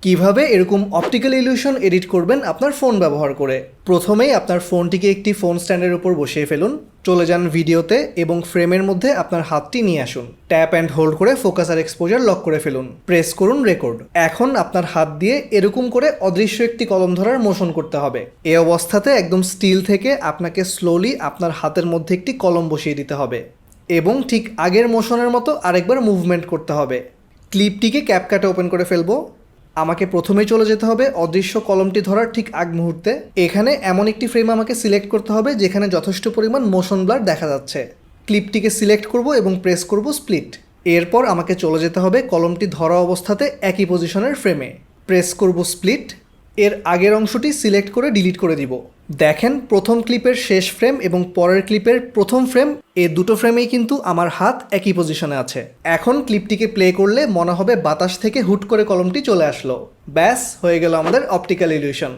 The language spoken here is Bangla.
কিভাবে এরকম অপটিক্যাল ইলিউশন এডিট করবেন আপনার ফোন ব্যবহার করে। প্রথমেই আপনার ফোনটিকে একটি ফোন স্ট্যান্ডের উপর বসিয়ে ফেলুন, চলে যান ভিডিওতে এবং ফ্রেমের মধ্যে আপনার হাতটি নিয়ে আসুন। ট্যাপ অ্যান্ড হোল্ড করে ফোকাস আর এক্সপোজার লক করে ফেলুন, প্রেস করুন রেকর্ড। এখন আপনার হাত দিয়ে এরকম করে অদৃশ্য একটি কলম ধরার মোশন করতে হবে। এই অবস্থাতে একদম স্টিল থেকে আপনাকে স্লোলি আপনার হাতের মধ্যে একটি কলম বসিয়ে দিতে হবে এবং ঠিক আগের মোশনের মতো আরেকবার মুভমেন্ট করতে হবে। ক্লিপটিকে ক্যাপকাটে ওপেন করে ফেলবো। আমাকে প্রথমেই চলে যেতে হবে অদৃশ্য কলমটি ধরার ঠিক আগ মুহূর্তে। এখানে এমন একটি ফ্রেম আমাকে সিলেক্ট করতে হবে যেখানে যথেষ্ট পরিমাণ মোশন ব্লার দেখা যাচ্ছে। ক্লিপটিকে সিলেক্ট করব এবং প্রেস করব স্প্লিট। এরপর আমাকে চলে যেতে হবে কলমটি ধরা অবস্থাতে একই পজিশনের ফ্রেমে, প্রেস করব স্প্লিট। এর আগের অংশটি সিলেক্ট করে ডিলিট করে দিব। দেখেন প্রথম ক্লিপের শেষ ফ্রেম এবং পরের ক্লিপের প্রথম ফ্রেম, এই দুটো ফ্রেমেই কিন্তু আমার হাত একই পজিশনে আছে। এখন ক্লিপটিকে প্লে করলে মনে হবে বাতাস থেকে হুট করে কলমটি চলে আসলো। ব্যাস, হয়ে গেল আমাদের অপটিক্যাল ইলিউশন।